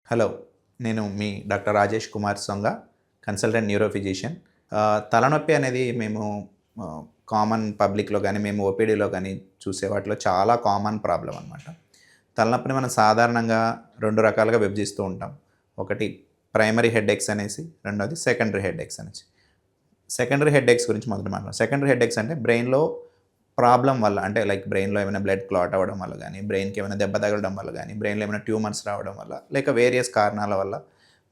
Hello. నేను మీ doctor Rajesh Kumar సొంగ, consultant neuro physician. తలనొప్పి అనేది మేము కామన్ పబ్లిక్‌లో గానీ, మేము ఓపీడీలో గానీ చూసే వాటిలో చాలా కామన్ ప్రాబ్లమ్ అనమాట. తలనొప్పిని మనం సాధారణంగా 2 రకాలుగా విభజిస్తూ ఉంటాం. ఒకటి ప్రైమరీ హెడేక్స్ అనేసి, రెండోది సెకండరీ హెడేక్స్ అనేసి. సెకండరీ హెడేక్స్ గురించి మొదట మాట్లాడదాం. సెకండరీ హెడేక్స్ అంటే బ్రెయిన్‌లో ప్రాబ్లమ్ వల్ల, అంటే లైక్ బ్రెయిన్‌లో ఏమైనా బ్లడ్ క్లాట్ అవ్వడం వల్ల గానీ, బ్రెయిన్‌కి ఏమైనా దెబ్బ తగలడం వల్ల గానీ, బ్రెయిన్‌లో ఏమైనా ట్యూమర్స్ రావడం వల్ల, లేక వేరియస్ కారణాల వల్ల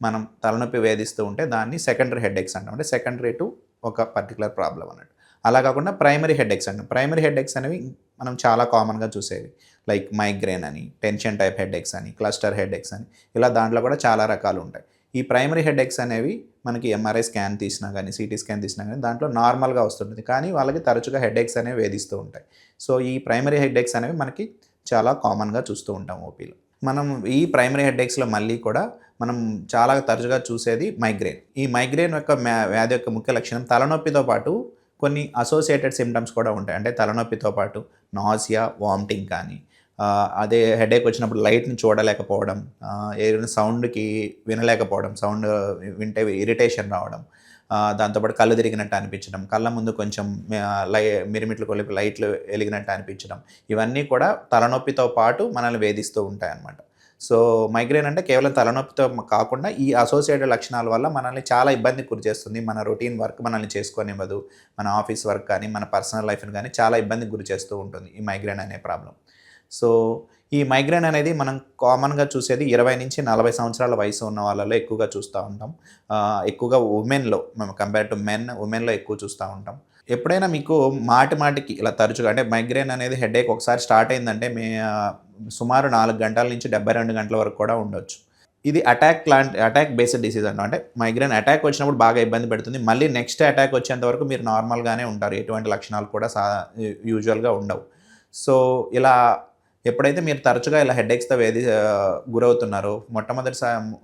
మనం తలనొప్పి వేధిస్తూ ఉంటే దాన్ని సెకండరీ హెడేక్స్ అంటాం. అంటే సెకండరీ టు ఒక పర్టిక్యులర్ ప్రాబ్లమ్ అన్నట్టు. అలా కాకుండా ప్రైమరీ హెడేక్స్ అంటాం. ప్రైమరీ హెడేక్స్ అనేవి మనం చాలా కామన్‌గా చూసేవి. లైక్ మైగ్రేన్ అని, టెన్షన్ టైప్ హెడేక్స్ అని, క్లస్టర్ హెడేక్స్ అని, ఇలా దాంట్లో కూడా చాలా రకాలుంటాయి. ఈ ప్రైమరీ హెడేక్స్ అనేవి మనకి ఎంఆర్ఐ స్కాన్ తీసినా గానీ, సీటీ స్కాన్ తీసినా గానీ దాంట్లో నార్మల్‌గా వస్తుంటుంది. కానీ వాళ్ళకి తరచుగా హెడేక్స్ అనేవి వేధిస్తూ ఉంటాయి. సో, ఈ ప్రైమరీ హెడేక్స్ అనేవి మనకి చాలా కామన్‌గా చూస్తూ ఉంటాం ఓపీలో. మనం ఈ ప్రైమరీ హెడేక్స్‌లో మళ్ళీ కూడా మనం చాలా తరచుగా చూసేది మైగ్రేన్. ఈ మైగ్రేన్ యొక్క వ్యాధి యొక్క ముఖ్య లక్షణం తలనొప్పితో పాటు కొన్ని అసోసియేటెడ్ సింప్టమ్స్ కూడా ఉంటాయి. అంటే తలనొప్పితో పాటు నాసియా, వామిటింగ్ కానీ, అదే హెడేక్ వచ్చినప్పుడు లైట్‌ని చూడలేకపోవడం, ఏదైనా సౌండ్‌కి వినలేకపోవడం, సౌండ్ వింటే ఇరిటేషన్ రావడం, దాంతో పాటు కళ్ళు తిరిగినట్టు అనిపించడం, కళ్ళ ముందు కొంచెం మిరుమిట్లు కొలిపి లైట్లు వెలిగినట్టు అనిపించడం, ఇవన్నీ కూడా తలనొప్పితో పాటు మనల్ని వేధిస్తూ ఉంటాయన్నమాట. సో, మైగ్రేన్ అంటే కేవలం తలనొప్పితో కాకుండా ఈ అసోసియేటెడ్ లక్షణాల వల్ల మనల్ని చాలా ఇబ్బందికి గురిచేస్తుంది. మన రొటీన్ వర్క్ మనల్ని చేసుకోనివ్వదు. మన ఆఫీస్ వర్క్ కానీ, మన పర్సనల్ లైఫ్‌ని గానీ చాలా ఇబ్బందికి గురి చేస్తూ ఉంటుంది ఈ మైగ్రేన్ అనే ప్రాబ్లమ్. సో, ఈ మైగ్రేన్ అనేది మనం కామన్‌గా చూసేది 20-40 సంవత్సరాల వయసు ఉన్న వాళ్ళలో ఎక్కువగా చూస్తా ఉంటాం. ఎక్కువగా ఉమెన్‌లో మనం కంపేర్ టు ఉమెన్‌లో ఎక్కువ చూస్తా ఉంటాం. ఎప్పుడైనా మీకు మాటి మాటికి ఇలా తరచుగా, అంటే మైగ్రేన్ అనేది హెడేక్ ఒకసారి స్టార్ట్ అయిందంటే సుమారు 4 గంటల నుంచి 72 గంటల వరకు కూడా ఉండొచ్చు. ఇది అటాక్ బేస్డ్ డిసీజ్ అంటాం. అంటే మైగ్రేన్ అటాక్ వచ్చినప్పుడు బాగా ఇబ్బంది పెడుతుంది. మళ్ళీ నెక్స్ట్ అటాక్ వచ్చేంత వరకు మీరు నార్మల్‌గానే ఉంటారు. ఎటువంటి లక్షణాలు కూడా యూజువల్‌గా ఉండవు. సో, ఇలా ఎప్పుడైతే మీరు తరచుగా ఇలా హెడేక్స్‌తో గురవుతున్నారో,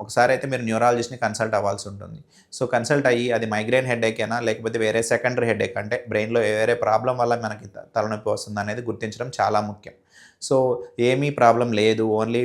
ఒకసారి అయితే మీరు న్యూరాలజిస్ట్‌ని కన్సల్ట్ అవ్వాల్సి ఉంటుంది. సో, కన్సల్ట్ అయ్యి అది మైగ్రేన్ హెడేకేనా, లేకపోతే వేరే సెకండరీ హెడేక్ అంటే బ్రెయిన్‌లో వేరే ప్రాబ్లమ్ వల్ల మనకి తలనొప్పి వస్తుందనేది గుర్తించడం చాలా ముఖ్యం. సో, ఏమీ ప్రాబ్లమ్ లేదు, ఓన్లీ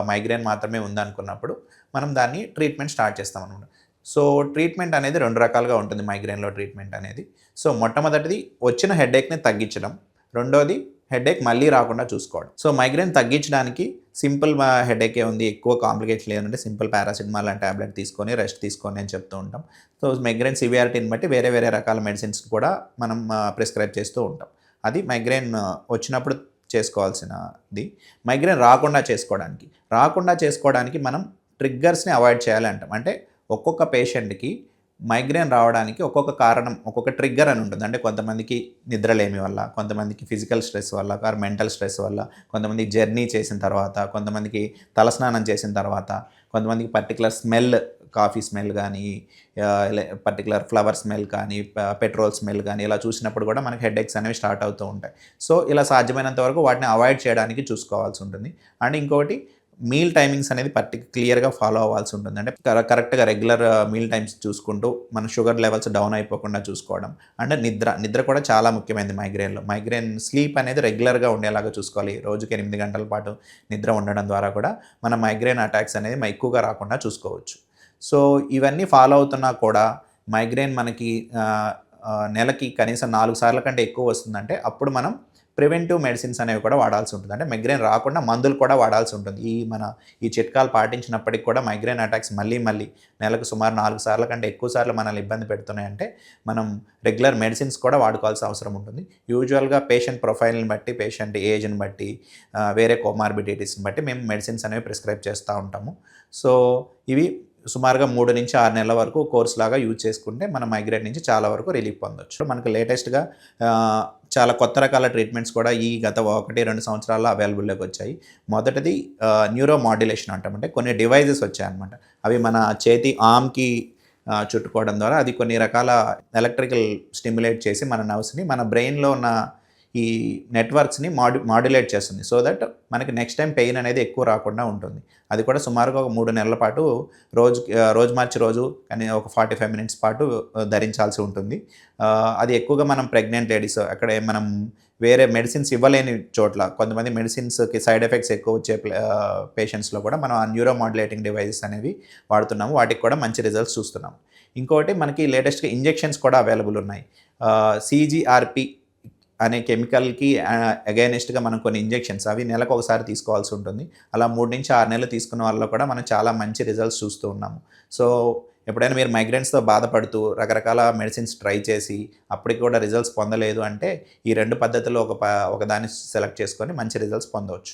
మైగ్రేన్ మాత్రమే ఉందనుకున్నప్పుడు మనం దాన్ని ట్రీట్మెంట్ స్టార్ట్ చేస్తామనమాట. సో, ట్రీట్మెంట్ అనేది 2 రకాలుగా ఉంటుంది మైగ్రేన్‌లో ట్రీట్మెంట్ అనేది. సో, మొట్టమొదటిది వచ్చిన హెడేక్‌ని తగ్గించడం. రెండోది హెడేక్ మళ్ళీ రాకుండా చూసుకోవడం. సో, మైగ్రేన్ తగ్గించడానికి సింపుల్ హెడేకే ఉంది, ఎక్కువ కాంప్లికేషన్ లేదంటే సింపుల్ పారాసిటమాల్ లాంటి టాబ్లెట్ తీసుకొని రెస్ట్ తీసుకోండి అని చెప్తూ ఉంటాం. సో, మైగ్రేన్ సివియారిటీని బట్టి వేరే వేరే రకాల మెడిసిన్స్ కూడా మనం ప్రిస్క్రైబ్ చేస్తూ ఉంటాం. అది మైగ్రేన్ వచ్చినప్పుడు చేసుకోవాల్సినది. మైగ్రేన్ రాకుండా చేసుకోవడానికి మనం ట్రిగ్గర్స్‌ని అవాయిడ్ చేయాలి అంటాం. అంటే ఒక్కొక్క పేషెంట్‌కి మైగ్రేన్ రావడానికి ఒక్కొక్క కారణం, ఒక్కొక్క ట్రిగ్గర్ అని ఉంటుంది. అంటే కొంతమందికి నిద్రలేమి వల్ల, కొంతమందికి ఫిజికల్ స్ట్రెస్ వల్ల, మెంటల్ స్ట్రెస్ వల్ల, కొంతమందికి జర్నీ చేసిన తర్వాత, కొంతమందికి తలస్నానం చేసిన తర్వాత, కొంతమందికి పర్టిక్యులర్ స్మెల్, కాఫీ స్మెల్ గానీ, పర్టిక్యులర్ ఫ్లవర్ స్మెల్ కానీ, పెట్రోల్ స్మెల్ గానీ ఇలా చూసినప్పుడు కూడా మనకి హెడేక్స్ అనేవి స్టార్ట్ అవుతూ ఉంటాయి. సో, ఇలా సాధ్యమైనంత వరకు వాటిని అవాయిడ్ చేయడానికి చూసుకోవాల్సి ఉంటుంది. అండ్ ఇంకొకటి, మీల్ టైమింగ్స్ అనేది క్లియర్‌గా ఫాలో అవ్వాల్సి ఉంటుంది. అంటే కరెక్ట్‌గా రెగ్యులర్ మీల్ టైమ్స్ చూసుకుంటూ మన షుగర్ లెవెల్స్ డౌన్ అయిపోకుండా చూసుకోవడం. అండ్ నిద్ర కూడా చాలా ముఖ్యమైనది మైగ్రేన్‌లో. మైగ్రేన్ స్లీప్ అనేది రెగ్యులర్‌గా ఉండేలాగా చూసుకోవాలి. రోజుకి 8 గంటల పాటు నిద్ర ఉండడం ద్వారా కూడా మన మైగ్రేన్ అటాక్స్ అనేది ఎక్కువగా రాకుండా చూసుకోవచ్చు. సో, ఇవన్నీ ఫాలో అవుతున్నా కూడా మైగ్రేన్ మనకి నెలకి కనీసం 4 సార్ల కంటే ఎక్కువ వస్తుందంటే అప్పుడు మనం ప్రివెంటివ్ మెడిసిన్స్ అనేవి కూడా వాడాల్సి ఉంటుంది. అంటే మైగ్రేన్ రాకుండా మందులు కూడా వాడాల్సి ఉంటుంది. ఈ చిట్కాలు పాటించినప్పటికి కూడా మైగ్రేన్ అటాక్స్ మళ్ళీ నెలకు సుమారు 4 సార్ల కంటే ఎక్కువ సార్లు మనల్ని ఇబ్బంది పెడుతున్నాయంటే మనం రెగ్యులర్ మెడిసిన్స్ కూడా వాడుకోవాల్సిన అవసరం ఉంటుంది. యూజువల్‌గా పేషెంట్ ప్రొఫైల్‌ని బట్టి, పేషెంట్ ఏజ్‌ని బట్టి, వేరే కోమార్బిడిటీస్‌ని బట్టి మేము మెడిసిన్స్ అనేవి ప్రిస్క్రైబ్ చేస్తూ ఉంటాము. సో, ఇవి సుమారుగా 3-6 నెలల వరకు కోర్స్ లాగా యూజ్ చేసుకుంటే మన మైగ్రేన్ నుంచి చాలా వరకు రిలీఫ్ పొందొచ్చు. మనకు లేటెస్ట్‌గా చాలా కొత్త రకాల ట్రీట్మెంట్స్ కూడా ఈ గత 1-2 సంవత్సరాల్లో అవైలబుల్‌లోకి వచ్చాయి. మొదటిది న్యూరో మాడ్యులేషన్ అంటాం. అంటే కొన్ని డివైజెస్ వచ్చాయన్నమాట. అవి మన చేతి ఆర్మ్‌కి చుట్టుకోవడం ద్వారా అది కొన్ని రకాల ఎలక్ట్రికల్ స్టిమ్యులేట్ చేసి మన నర్వ్స్‌ని మన బ్రెయిన్‌లో ఉన్న ఈ నెట్వర్క్స్ని మాడ్యులేట్ చేస్తుంది. సో దట్ మనకి నెక్స్ట్ టైం పెయిన్ అనేది ఎక్కువ రాకుండా ఉంటుంది. అది కూడా సుమారుగా ఒక 3 నెలల పాటు రోజు మార్చి రోజు కానీ ఒక 45 మినిట్స్ పాటు ధరించాల్సి ఉంటుంది. అది ఎక్కువగా మనం ప్రెగ్నెంట్ లేడీస్ అక్కడే మనం వేరే మెడిసిన్స్ ఇవ్వలేని చోట్ల కొంతమంది మెడిసిన్స్‌కి సైడ్ ఎఫెక్ట్స్ ఎక్కువ వచ్చే పేషెంట్స్‌లో కూడా మనం ఆ న్యూరో మాడ్యులేటింగ్ డివైసెస్ అనేవి వాడుతున్నాము. వాటికి కూడా మంచి రిజల్ట్స్ చూస్తున్నాము. ఇంకోటి మనకి లేటెస్ట్‌గా ఇంజెక్షన్స్ కూడా అవైలబుల్ ఉన్నాయి. సీజీఆర్‌పీ అనే కెమికల్‌కి అగైనెస్ట్‌గా మనం కొన్ని ఇంజెక్షన్స్ అవి నెలకొకసారి తీసుకోవాల్సి ఉంటుంది. అలా 3-6 నెలలు తీసుకున్న వాళ్ళలో కూడా మనం చాలా మంచి రిజల్ట్స్ చూస్తూ ఉన్నాము. సో, ఎప్పుడైనా మీరు మైగ్రేన్స్‌తో బాధపడుతూ రకరకాల మెడిసిన్స్ ట్రై చేసి అప్పటికి కూడా రిజల్ట్స్ పొందలేదు అంటే ఈ 2 పద్ధతుల్లో ఒకదాన్ని సెలెక్ట్ చేసుకొని మంచి రిజల్ట్స్ పొందవచ్చు.